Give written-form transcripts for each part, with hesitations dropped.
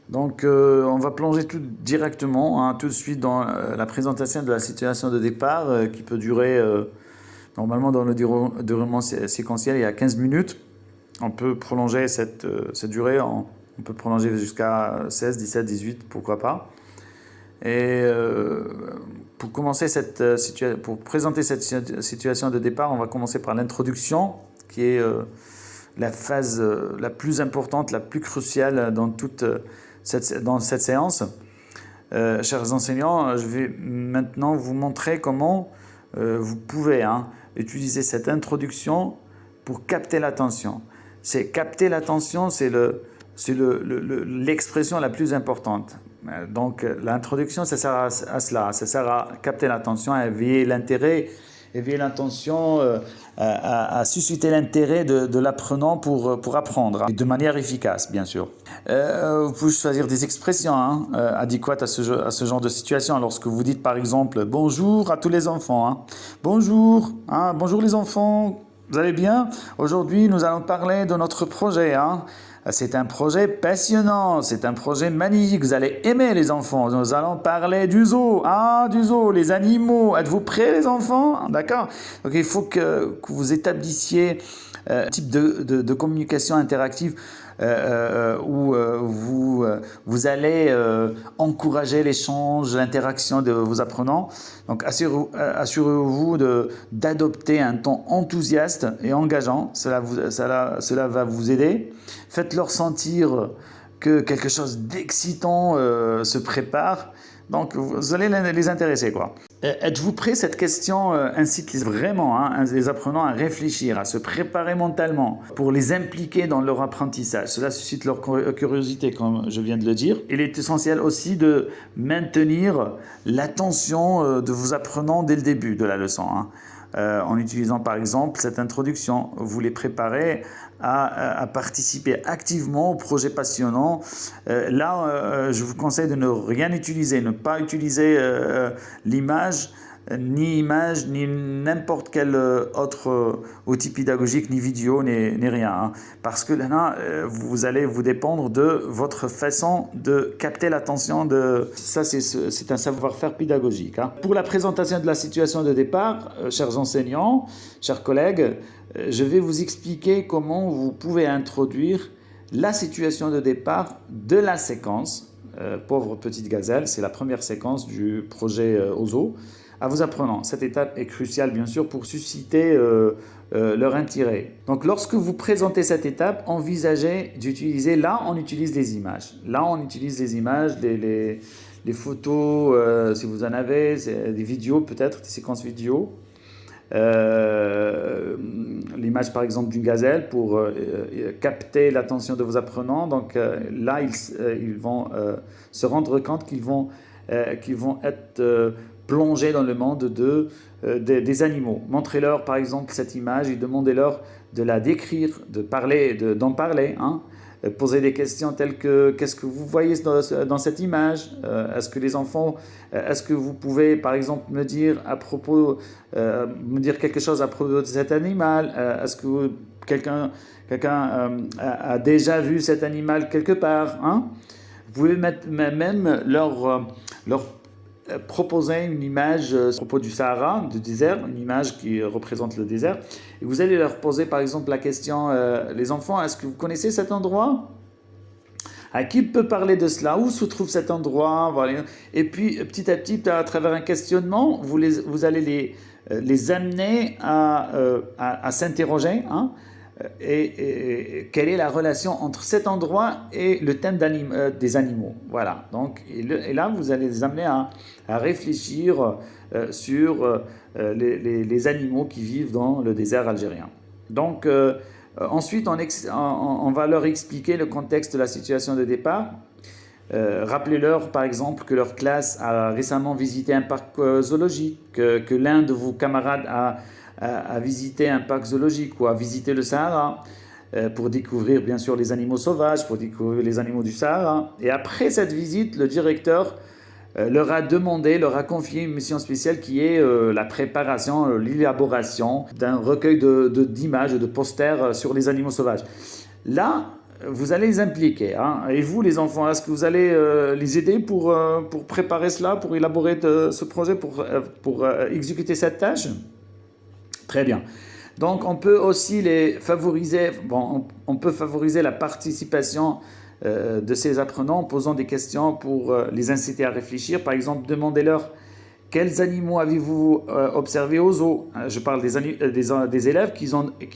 Donc, on va plonger tout directement, tout de suite dans la présentation de la situation de départ qui peut durer, normalement dans le déroulement séquentiel, il y a 15 minutes. On peut prolonger cette durée, on peut prolonger jusqu'à 16, 17, 18, pourquoi pas. Et pour commencer pour présenter cette situation de départ, on va commencer par l'introduction, qui est la phase la plus importante, la plus cruciale dans cette séance. Chers enseignants, je vais maintenant vous montrer comment vous pouvez utiliser cette introduction pour capter l'attention. Capter l'attention, c'est l'expression la plus importante. Donc l'introduction, ça sert à cela, ça sert à capter l'attention, à éveiller l'intérêt, éveiller l'intention, à susciter l'intérêt de l'apprenant pour apprendre, de manière efficace, bien sûr. Vous pouvez choisir des expressions adéquates à ce genre de situation. Lorsque vous dites par exemple « Bonjour à tous les enfants ». Bonjour, bonjour les enfants, vous allez bien? Aujourd'hui, nous allons parler de notre projet. C'est un projet passionnant, c'est un projet magnifique, vous allez aimer les enfants. Nous allons parler du zoo, du zoo, les animaux. Êtes-vous prêts les enfants? D'accord? Donc il faut que vous établissiez un type de communication interactive où vous allez encourager l'échange, l'interaction de vos apprenants. Donc assurez-vous d'adopter un ton enthousiaste et engageant, cela va vous aider. Faites-leur sentir que quelque chose d'excitant se prépare, donc vous allez les intéresser, quoi. Êtes-vous prêt? Cette question incite vraiment les apprenants à réfléchir, à se préparer mentalement pour les impliquer dans leur apprentissage. Cela suscite leur curiosité, comme je viens de le dire. Il est essentiel aussi de maintenir l'attention de vos apprenants dès le début de la leçon. En utilisant par exemple cette introduction, vous les préparez à participer activement au projet passionnant. Je vous conseille de ne rien utiliser, ne pas utiliser l'image, ni n'importe quel autre outil pédagogique, ni vidéo, ni rien. Parce que là, vous allez vous dépendre de votre façon de capter l'attention. Ça, c'est un savoir-faire pédagogique. Pour la présentation de la situation de départ, chers enseignants, chers collègues, je vais vous expliquer comment vous pouvez introduire la situation de départ de la séquence. Pauvre petite gazelle, c'est la première séquence du projet OZO. À vos apprenants. Cette étape est cruciale, bien sûr, pour susciter leur intérêt. Donc, lorsque vous présentez cette étape, envisagez d'utiliser, là, on utilise les images. Là, on utilise les images, les photos, si vous en avez, des vidéos peut-être, des séquences vidéo. L'image, par exemple, d'une gazelle pour capter l'attention de vos apprenants. Donc, là, ils vont se rendre compte qu'ils vont être plongés dans le monde des animaux. Montrez-leur par exemple cette image et demandez-leur de la décrire, d'en parler. Posez des questions telles que qu'est-ce que vous voyez dans cette image? Est-ce que les enfants, est-ce que vous pouvez par exemple me dire quelque chose à propos de cet animal? Est-ce que quelqu'un a déjà vu cet animal quelque part? Vous pouvez même leur proposer une image à propos du Sahara, du désert, une image qui représente le désert. Et vous allez leur poser par exemple la question, les enfants, est-ce que vous connaissez cet endroit? À qui peut parler de cela? Où se trouve cet endroit? Voilà. Et puis petit à petit, à travers un questionnement, vous allez les amener à s'interroger. Et quelle est la relation entre cet endroit et le thème des animaux. Voilà. Donc, et là, vous allez les amener à réfléchir sur les animaux qui vivent dans le désert algérien. Donc, ensuite, on va leur expliquer le contexte de la situation de départ. Rappelez-leur, par exemple, que leur classe a récemment visité un parc zoologique, que l'un de vos camarades à visiter un parc zoologique ou à visiter le Sahara pour découvrir bien sûr les animaux sauvages, pour découvrir les animaux du Sahara. Et après cette visite, le directeur leur a confié une mission spéciale qui est la préparation, l'élaboration d'un recueil d'images, de posters sur les animaux sauvages. Là, vous allez les impliquer. Hein. Et vous, les enfants, est-ce que vous allez les aider pour préparer cela, pour élaborer ce projet, pour exécuter cette tâche? Très bien. Donc, on peut aussi les favoriser. Bon, on peut favoriser la participation de ces apprenants en posant des questions pour les inciter à réfléchir. Par exemple, demandez-leur quels animaux avez-vous observés au zoo. Je parle des élèves qui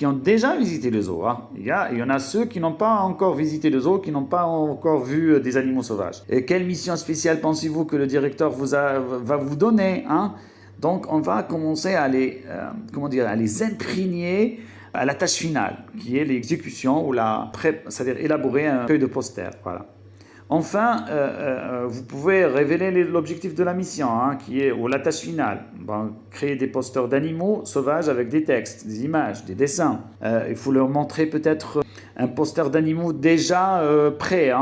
ont déjà visité le zoo. Hein. Il y en a ceux qui n'ont pas encore visité le zoo, qui n'ont pas encore vu des animaux sauvages. Et quelle mission spéciale pensez-vous que le directeur va vous donner, hein? Donc, on va commencer à les imprégner à la tâche finale, qui est l'exécution ou c'est-à-dire élaborer un feuille de poster. Voilà. Enfin, vous pouvez révéler l'objectif de la mission, hein, ou la tâche finale. Bon, créer des posters d'animaux sauvages avec des textes, des images, des dessins. Il faut leur montrer peut-être un poster d'animaux déjà prêt,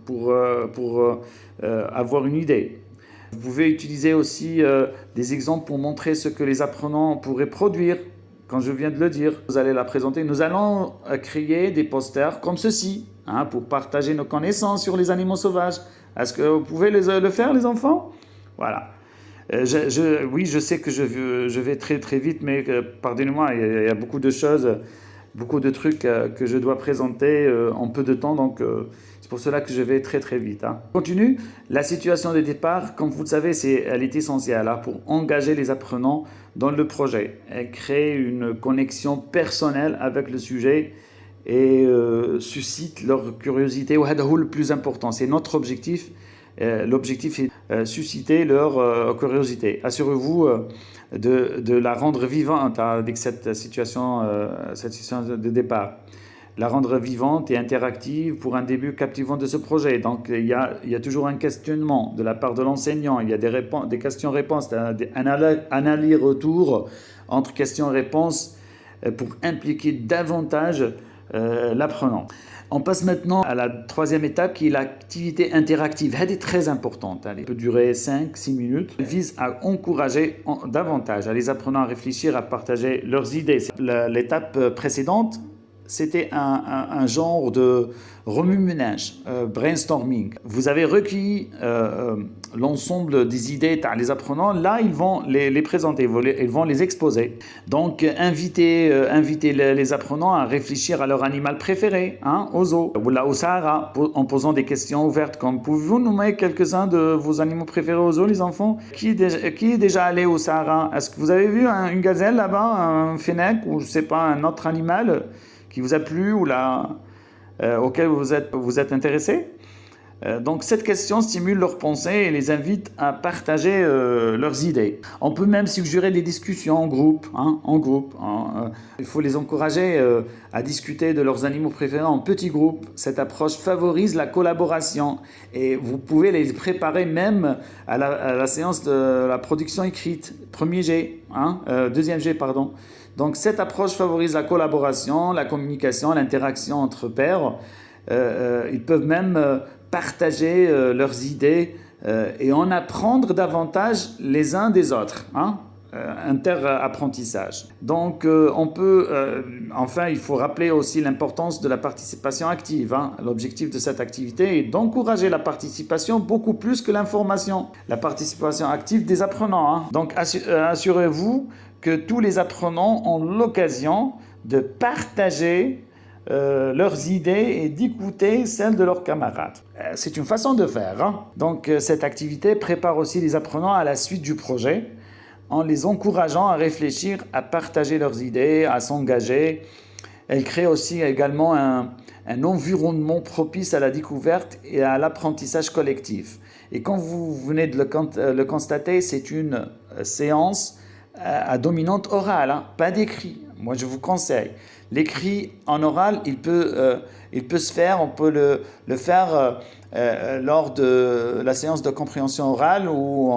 pour avoir une idée. Vous pouvez utiliser aussi des exemples pour montrer ce que les apprenants pourraient produire. Quand je viens de le dire, vous allez la présenter. Nous allons créer des posters comme ceci, hein, pour partager nos connaissances sur les animaux sauvages. Est-ce que vous pouvez le faire, les enfants? Voilà. Oui, je sais que je vais très très vite, mais pardonnez-moi, il y a beaucoup de choses, beaucoup de trucs que je dois présenter en peu de temps, donc c'est pour cela que je vais très très vite. Hein. Continue. La situation de départ, comme vous le savez, elle est essentielle, hein, pour engager les apprenants dans le projet. Elle crée une connexion personnelle avec le sujet et suscite leur curiosité. C'est le plus important, c'est notre objectif. L'objectif est susciter leur curiosité. Assurez-vous de la rendre vivante avec cette situation de départ. La rendre vivante et interactive pour un début captivant de ce projet. Donc, il y a toujours un questionnement de la part de l'enseignant. Il y a des questions-réponses, un aller-retour entre questions-réponses pour impliquer davantage l'apprenant. On passe maintenant à la troisième étape qui est l'activité interactive. Elle est très importante. Elle peut durer 5-6 minutes. Elle vise à encourager davantage les apprenants à réfléchir, à partager leurs idées. L'étape précédente, c'était un genre de remue-ménage, brainstorming. Vous avez recueilli l'ensemble des idées par les apprenants. Là, ils vont les présenter, ils vont les exposer. Donc, invitez les apprenants à réfléchir à leur animal préféré, hein, au zoo ou là au Sahara, en posant des questions ouvertes comme pouvez-vous nommer quelques-uns de vos animaux préférés au zoo, les enfants? Qui est déjà allé au Sahara? Est-ce que vous avez vu une gazelle là-bas, un fennec ou je sais pas, un autre animal qui vous a plu ou auquel vous êtes intéressé? Donc cette question stimule leurs pensées et les invite à partager leurs idées. On peut même suggérer des discussions en groupe. Il faut les encourager à discuter de leurs animaux préférés en petits groupes. Cette approche favorise la collaboration et vous pouvez les préparer même à la séance de la production écrite. Deuxième G, pardon. Donc cette approche favorise la collaboration, la communication, l'interaction entre pairs. Ils peuvent même partager leurs idées et en apprendre davantage les uns des autres. Inter-apprentissage. Donc enfin il faut rappeler aussi l'importance de la participation active. L'objectif de cette activité est d'encourager la participation beaucoup plus que l'information. La participation active des apprenants. Donc assurez-vous que tous les apprenants ont l'occasion de partager leurs idées et d'écouter celles de leurs camarades. C'est une façon de faire. Donc cette activité prépare aussi les apprenants à la suite du projet en les encourageant à réfléchir, à partager leurs idées, à s'engager. Elle crée aussi également un environnement propice à la découverte et à l'apprentissage collectif. Et comme vous venez de le constater, c'est une séance à dominante orale, pas d'écrit. Moi, je vous conseille. L'écrit en oral, il peut se faire, on peut le faire lors de la séance de compréhension orale où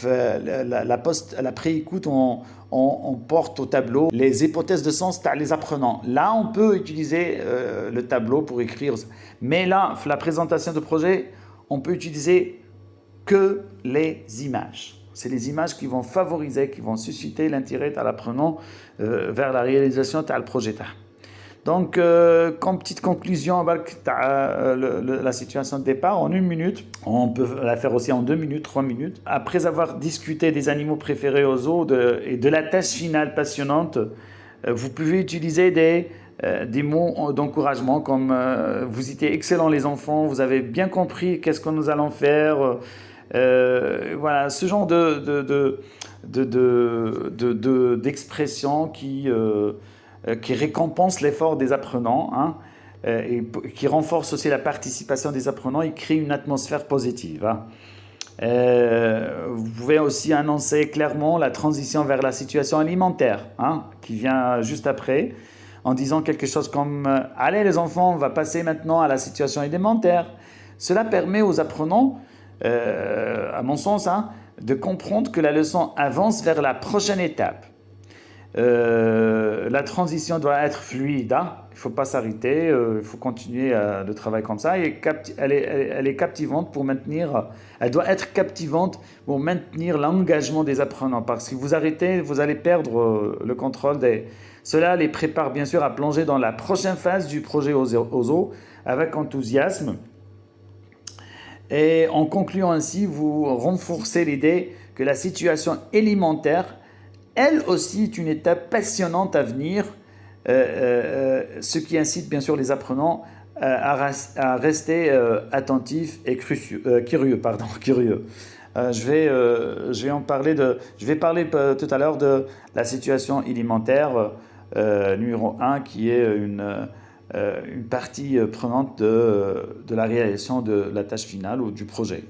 la pré-écoute, on porte au tableau les hypothèses de sens par les apprenants. Là, on peut utiliser le tableau pour écrire. Mais là, la présentation de projet, on peut utiliser que les images. C'est les images qui vont favoriser, qui vont susciter l'intérêt de l'apprenant vers la réalisation de le projet. Donc, comme petite conclusion, la situation de départ en 1 minute, on peut la faire aussi en 2 minutes, 3 minutes. Après avoir discuté des animaux préférés aux zoo et de la tâche finale passionnante, vous pouvez utiliser des mots d'encouragement comme vous étiez excellents les enfants, vous avez bien compris qu'est-ce que nous allons faire. Voilà, ce genre d'expression qui récompense l'effort des apprenants, hein, et qui renforce aussi la participation des apprenants et crée une atmosphère positive. Hein. Vous pouvez aussi annoncer clairement la transition vers la situation alimentaire, hein, qui vient juste après, en disant quelque chose comme allez les enfants, on va passer maintenant à la situation alimentaire. Cela permet aux apprenants, à mon sens, hein, de comprendre que la leçon avance vers la prochaine étape. La transition doit être fluide, hein. Il ne faut pas s'arrêter, il faut continuer le travail comme ça. Elle est captivante pour maintenir, elle doit être captivante pour maintenir l'engagement des apprenants. Parce que si vous arrêtez, vous allez perdre le contrôle Cela les prépare bien sûr à plonger dans la prochaine phase du projet aux zoo avec enthousiasme. Et en concluant ainsi, vous renforcez l'idée que la situation alimentaire, elle aussi, est une étape passionnante à venir, ce qui incite bien sûr les apprenants à rester attentifs et curieux. Je vais parler tout à l'heure de la situation alimentaire numéro 1, qui est une partie prenante de la réalisation de la tâche finale ou du projet.